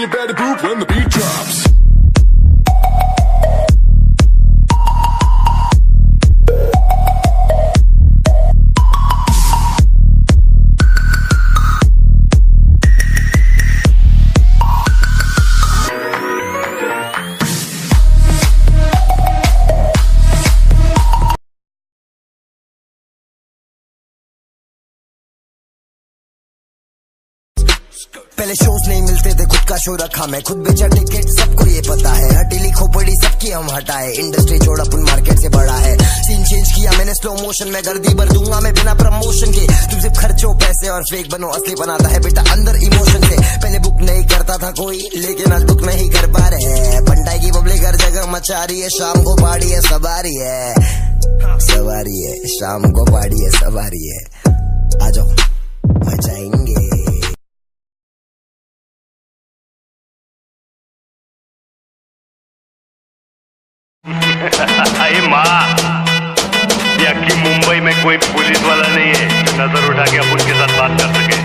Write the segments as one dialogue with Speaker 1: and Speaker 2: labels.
Speaker 1: you better move when the beat drops.
Speaker 2: पहले shows नहीं मिलते थे, खुद का शो रखा मैं, खुद बेचा टिकट, सबको ये पता है। हटीली खोपड़ी सबकी हम हटाए, इंडस्ट्री छोड़ अपन मार्केट से बड़ा है। सीन चेंज किया मैंने स्लो मोशन में, गर्दी भर दूंगा मैं बिना प्रमोशन के। तुम सिर्फ खर्चो पैसे और फेक बनो, असली बनाता है बेटा अंदर इमोशन से। पहले बुक नहीं करता था कोई, लेकिन आज बुक नहीं कर पा रहे। बंटाई की पब्लिक हर जगह मचा रही है, शाम को पार्टी है सवारी है, सवारी है, शाम को पार्टी है सवारी है। आ जाओ मचाएंगे।
Speaker 3: अरे माँ, ये अक्की मुंबई में कोई पुलिस वाला नहीं है नजर उठा के अपन के साथ बात कर सके।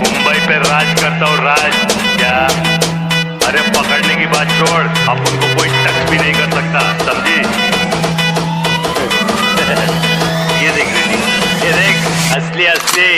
Speaker 3: मुंबई पे राज करता हूँ, राज क्या? अरे पकड़ने की बात छोड़, अपन को कोई टच भी नहीं कर सकता, समझी? ये देख, ये देख, असली असली